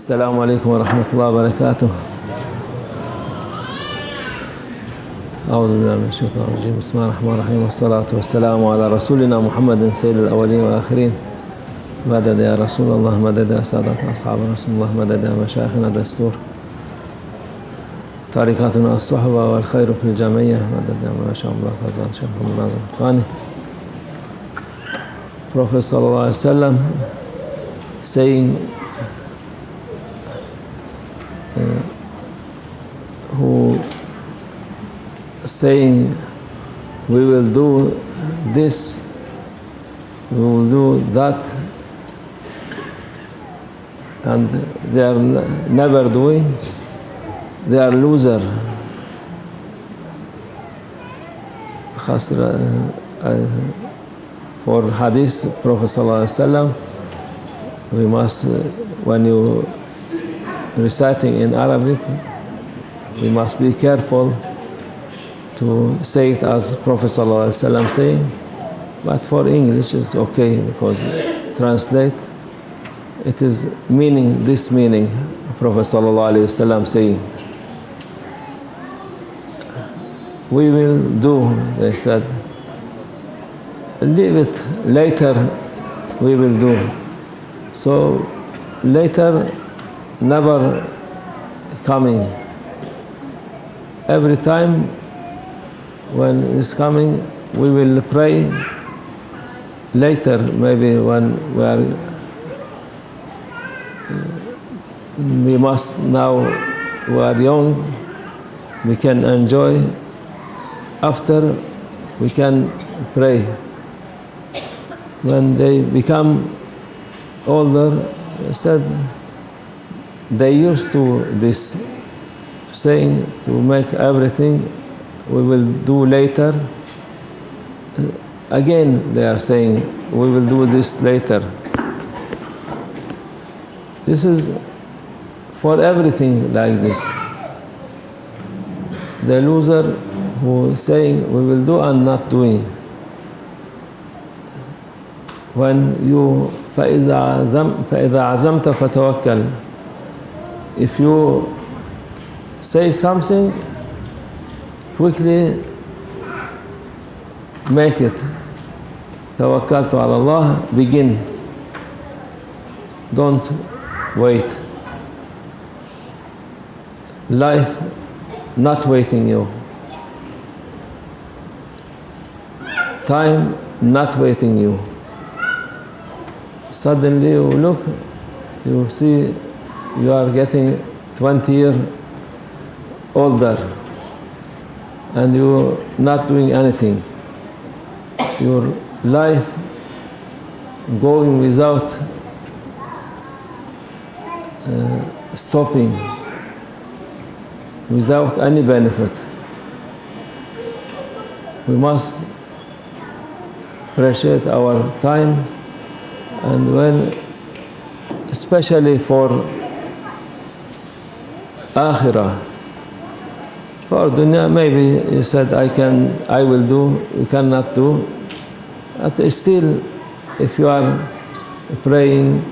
السلام عليكم ورحمة الله وبركاته. أعوذ بالله من الشيطان الرجيم. بسم الله الرحمن الرحيم، والصلاة والسلام على رسولنا محمد سيد الأولين والآخرين. مدد يا رسول الله، مدد يا سادة أصحاب رسول الله، مدد يا مشايخنا دستور طريقتنا الصحبة والخير في الجميع، مدد يا ما شاء الله فضل شيخ مناظر القاني. Prophet sallallahu alaihi wasallam saying, who saying we will do this, we will do that, and they are never doing, they are loser. For hadith, Prophet sallallahu alaihi wasallam, we must, when you reciting in Arabic, we must be careful to say it as Prophet sallallahu alaihi wasallam saying. But for English it's okay, because translate it is meaning this meaning Prophet sallallahu alaihi wasallam saying. We will do, they said. Leave it, later we will do. So later never coming. Every time when it's coming, we will pray later, maybe when we must, now we are young, we can enjoy. After we can pray. When they become older, they said they used to this saying to make everything we will do later. Again they are saying we will do this later. This is for everything like this. The loser who is saying we will do and not doing. When you فإذا عزمت فتوكل, if you say something, quickly make it. توكلت على الله, begin. Don't wait. Life not waiting you. Time not waiting you. Suddenly you look, you see you are getting 20 years older and you not doing anything. Your life going without stopping, without any benefit. We must appreciate our time, and when, especially for akhirah. For dunya, maybe you said I will do, you cannot do. But still, if you are praying,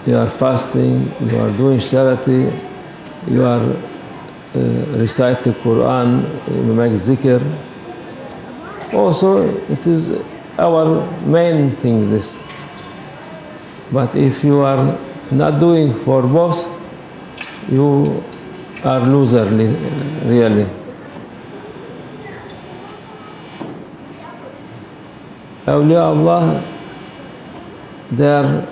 you are fasting, you are doing charity, you are reciting Quran, you make zikr. Also, it is our main thing, this. But if you are not doing for both, you are loser, really. Awliya Allah, they are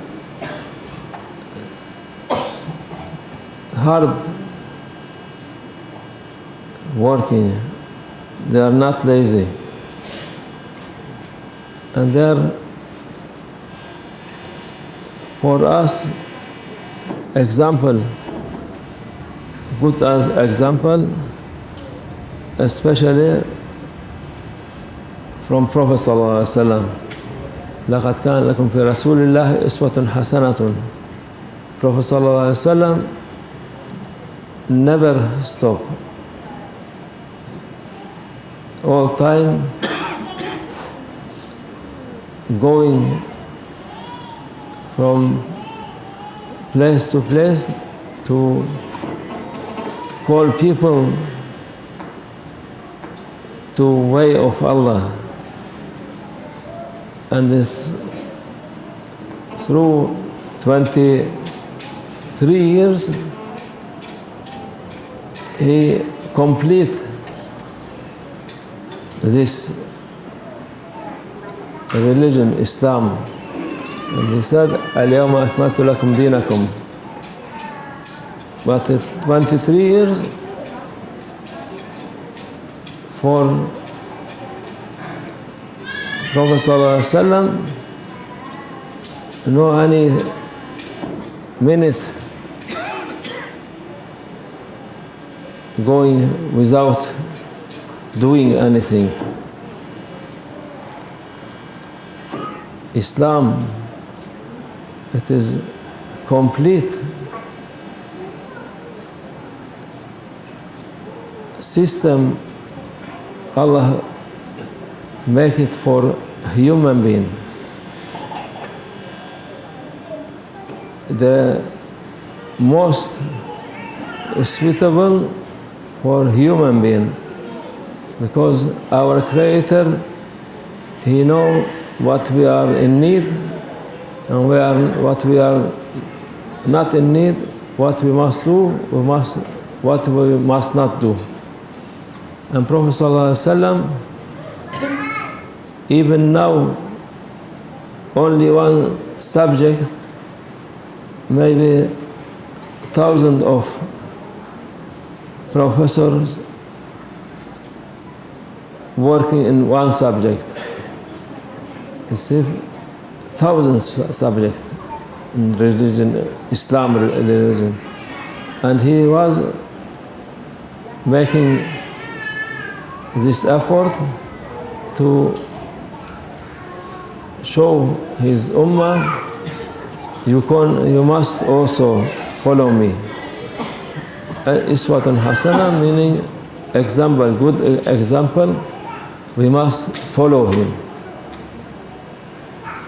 hard working, they are not lazy, and they are for us example, good as example, especially from Prophet sallallahu alaihi wasallam. لقد كان لكم في رسول الله أسوة حسنة. Prophet sallallahu alaihi wasallam never stop. All time going from place to place to call people to way of Allah. And this, through 23 years, he complete this religion, Islam. And he said, "Al-yawma akmaltu lakum dinakum." But 23 years for Prophet sallallahu alaihi wasallam, no any minute going without doing anything. Islam, it is complete system. Allah make it for human being. The most suitable for human being, because our Creator, He knows what we are in need and what we are not in need, what we must do, what we must not do. And Prophet ﷺ, even now, only one subject, maybe thousands of professors working in one subject. You see, thousands of subjects in religion, Islam religion. And he was making this effort to show his ummah, you must also follow me. Iswatun Hasana, meaning example, good example, we must follow him.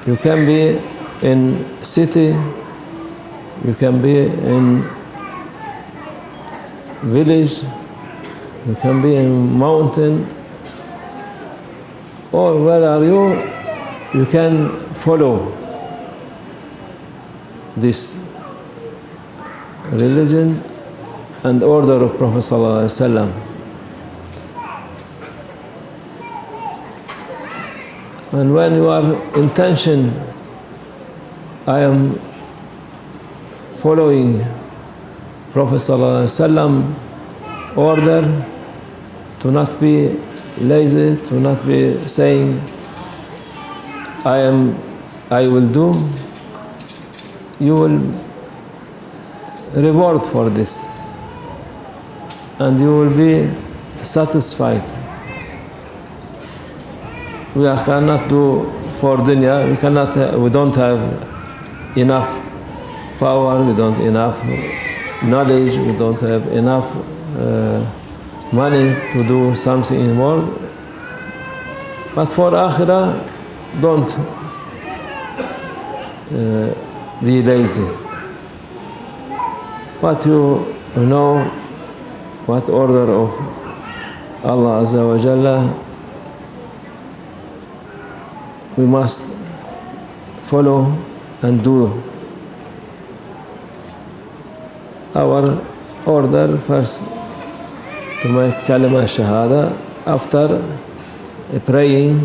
You can be in city, you can be in village, you can be in mountain, or where are you can follow this religion and order of Prophet sallallahu alaihi wasallam. And when you are intention, I am following Prophet sallallahu alaihi wasallam order, to not be lazy, to not be saying I will do, you will reward for this, and you will be satisfied. We cannot do for dunya, we don't have enough power, we don't enough knowledge, we don't have enough money to do something more. But for akhirah, don't be lazy. But you know what order of Allah Azza wa Jalla we must follow and do. Our order first to make kalima shahada, after praying,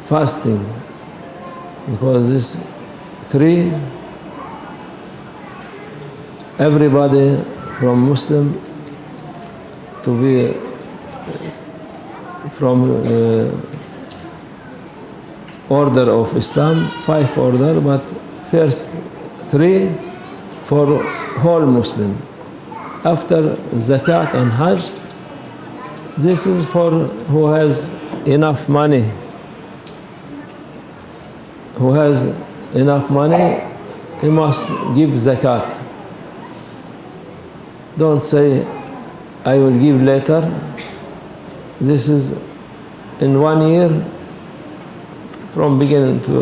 fasting, because this three, everybody from Muslim to be from order of Islam, 5 order, but first 3 for whole Muslim. After zakat and hajj, this is for who has enough money. Who has enough money, he must give zakat. Don't say, I will give later. This is in 1 year, from beginning to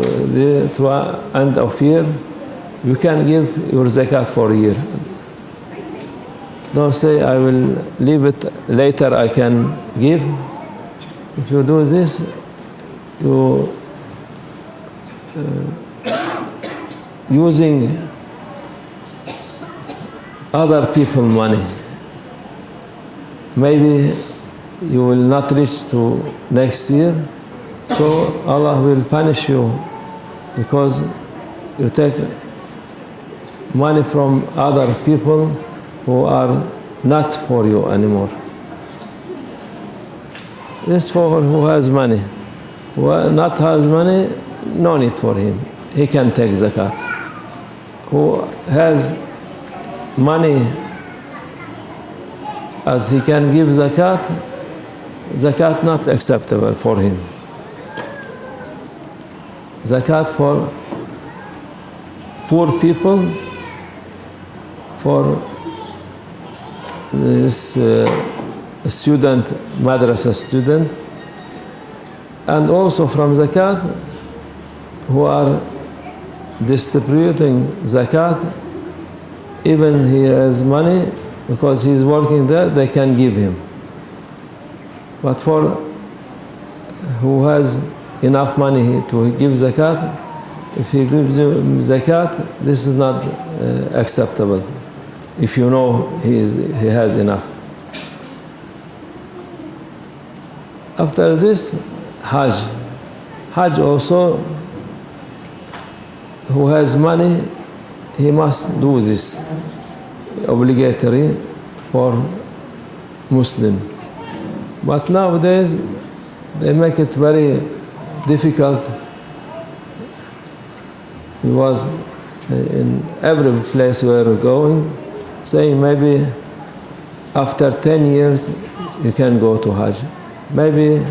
end of year, you can give your zakat for a year. Don't say, I will leave it, later I can give. If you do this, you using other people's money. Maybe you will not reach to next year, so Allah will punish you because you take money from other people who are not for you anymore. This for who has money. Who not has money, no need for him. He can take zakat. Who has money as he can give zakat, zakat not acceptable for him. Zakat for poor people, for this student, madrasa student, and also from zakat who are distributing zakat, even he has money, because he is working there, they can give him. But for who has enough money to give zakat, if he gives zakat, this is not acceptable, if you know he has enough. After this, Hajj. Hajj also, who has money, he must do this, obligatory for Muslim. But nowadays, they make it very difficult. He was in every place where we're going, saying maybe after 10 years you can go to Hajj. Maybe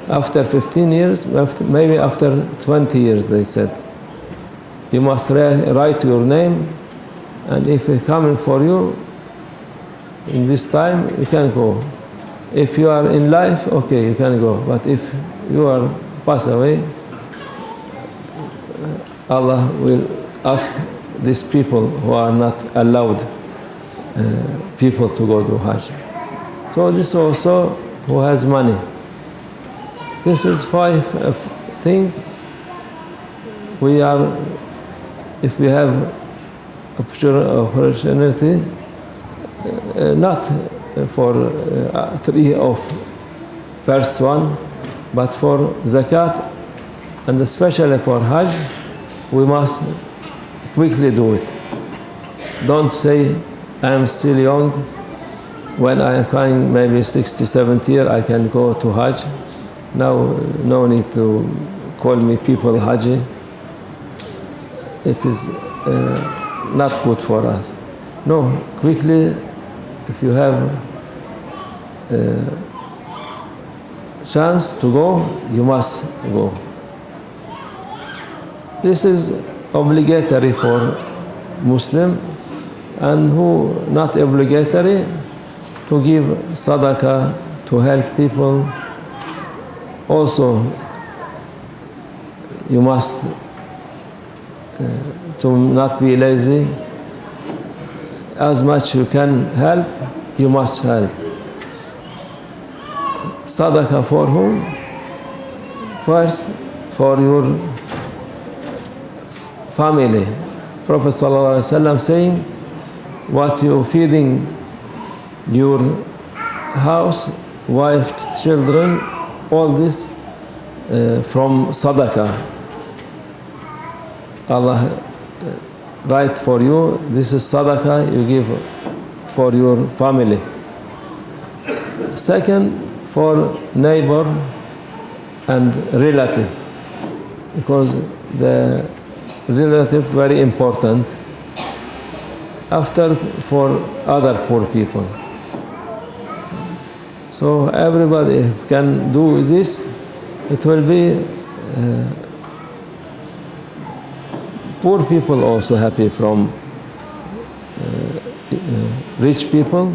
after 15 years, maybe after 20 years, they said. You must write your name, and if it's coming for you in this time, you can go. If you are in life, okay, you can go. But if you are passed away, Allah will ask these people who are not allowed people to go to Hajj. So this also who has money. This is 5 things. We are, if we have opportunity, not for 3 of first one, but for zakat, and especially for Hajj, we must quickly do it. Don't say, I am still young. When I am coming maybe 60, 70 years, I can go to Hajj. Now, no need to call me people Haji. It is not good for us. No, quickly, if you have chance to go, you must go. This is obligatory for Muslim, and who not obligatory, to give sadaqah, to help people. Also, you must to not be lazy. As much you can help, you must help. Sadaqah for whom? First, for your family. Prophet ﷺ saying, what you feeding your house, wife, children, all this from sadaqah. Allah write for you, this is sadaqah you give for your family. Second, for neighbor and relative, because the relative very important. After, for other poor people. So everybody can do this. It will be poor people also happy from rich people,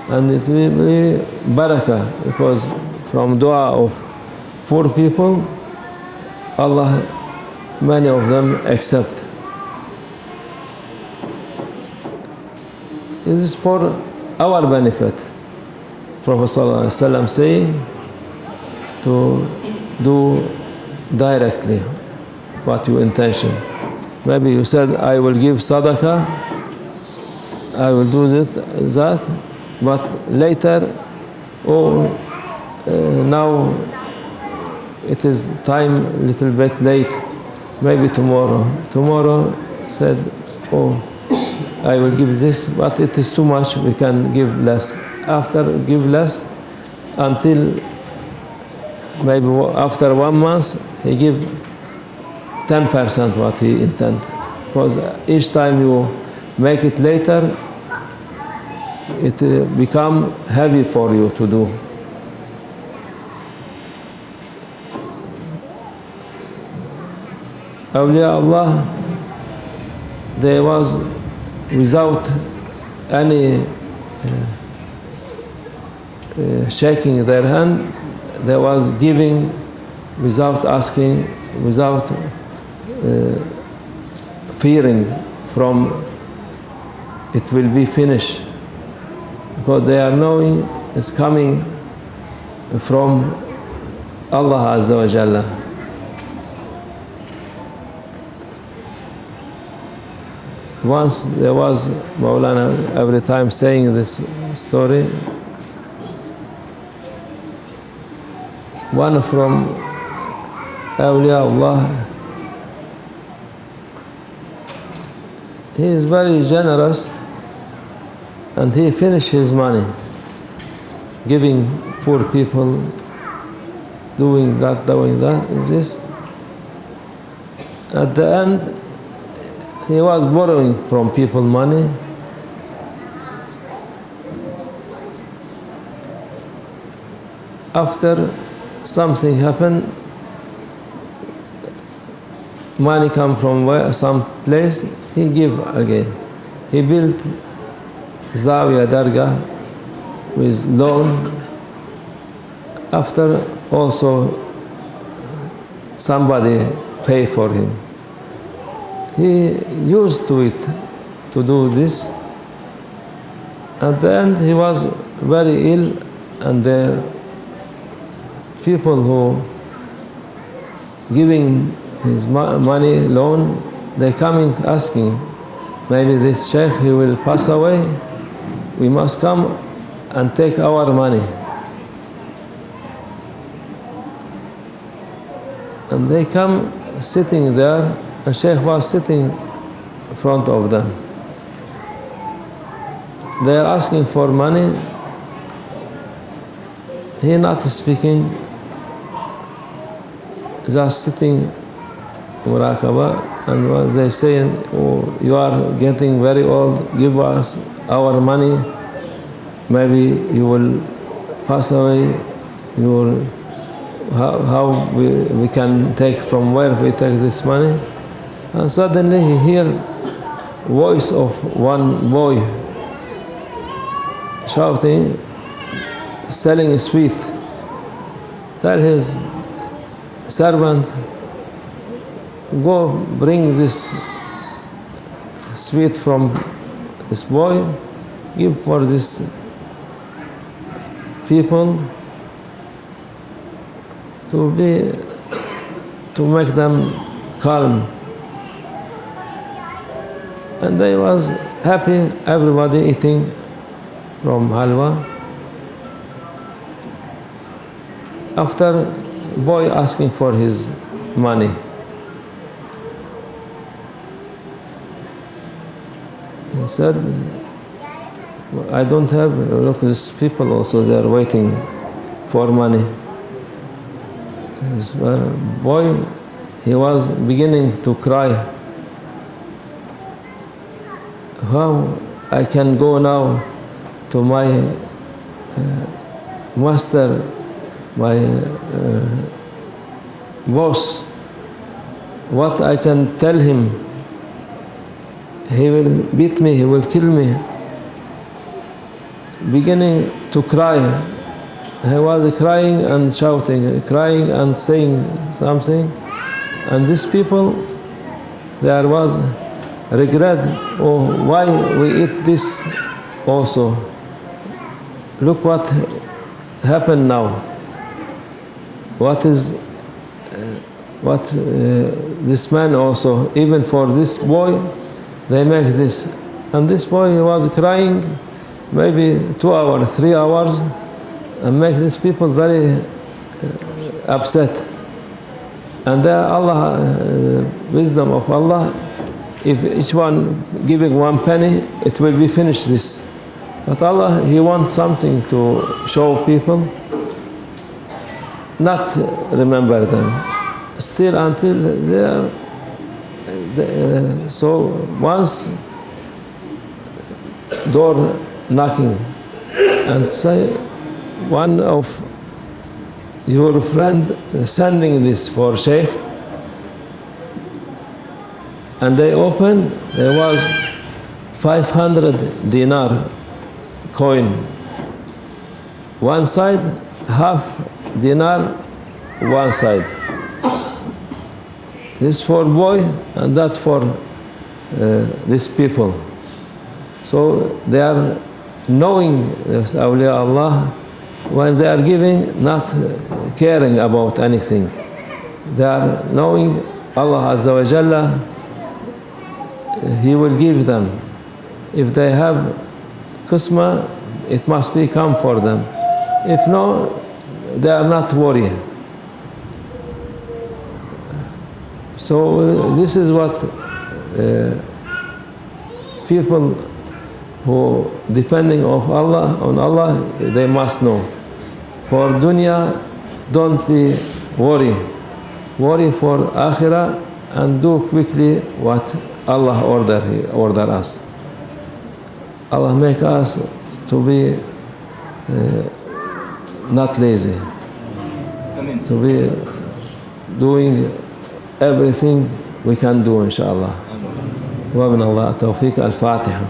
and it will be barakah, because from dua of poor people, Allah, many of them accept. It is for our benefit. Prophet ﷺ saying to do directly what your intention. Maybe you said, I will give sadaqah, I will do that, but later, now it is time a little bit late, maybe tomorrow. Tomorrow said, I will give this, but it is too much, we can give less. After give less until maybe after 1 month, he give 10% what he intend. Because each time you make it later, it become heavy for you to do. Awliya Allah, they was without any shaking their hand, they was giving without asking, without fearing from it will be finished, because they are knowing it's coming from Allah Azza wa Jalla. Once there was Maulana every time saying this story. One from Awliya Allah, he is very generous, and he finished his money giving poor people, doing that, this. At the end, he was borrowing from people money. After something happened, money come from some place, he give again. He built Zawiya Dargah with loan. After also somebody pay for him. He used to it, to do this. At the end, he was very ill, and the people who giving his money loan, they coming asking, maybe this sheikh, he will pass away, we must come and take our money. And they come sitting there, and sheikh was sitting in front of them. They are asking for money, he not speaking, just sitting muraqabah, and what they saying, you are getting very old, give us our money, maybe you will pass away, you will, how we can take, from where we take this money? And suddenly he hear voice of one boy shouting, selling sweet. Tell his servant, go bring this sweet from this boy, give for this people to make them calm. And they was happy, everybody eating from halwa. After boy asking for his money, he said, I don't have, look, these people also, they are waiting for money. This boy, he was beginning to cry. How I can go now to my master, my boss? What I can tell him? He will beat me, he will kill me. Beginning to cry. He was crying and shouting, crying and saying something. And these people, there was regret, oh, why we eat this also. Look what happened now. What this man also, even for this boy, they make this. And this boy, he was crying maybe 2 hours, 3 hours, and make these people very upset. And Allah, wisdom of Allah, if each one giving 1 penny, it will be finished this. But Allah, He wants something to show people, not remember them. Still until they are, so once door knocking and say, one of your friend sending this for Sheikh, and they opened, there was 500 dinar coin. One side, half dinar, one side. This for boy and that for these people. So they are knowing this awliya Allah when they are giving, not caring about anything. They are knowing Allah Azza wa Jalla, He will give them. If they have qisma, it must be come for them. If no, they are not worried. So this is what people who depending on Allah, they must know. For dunya, don't be worried. Worry for akhirah and do quickly what Allah order us. Allah make us to be not lazy. Amen. To be doing everything we can do, inshallah. Wa min Allah tawfiq. Al-Fatiha.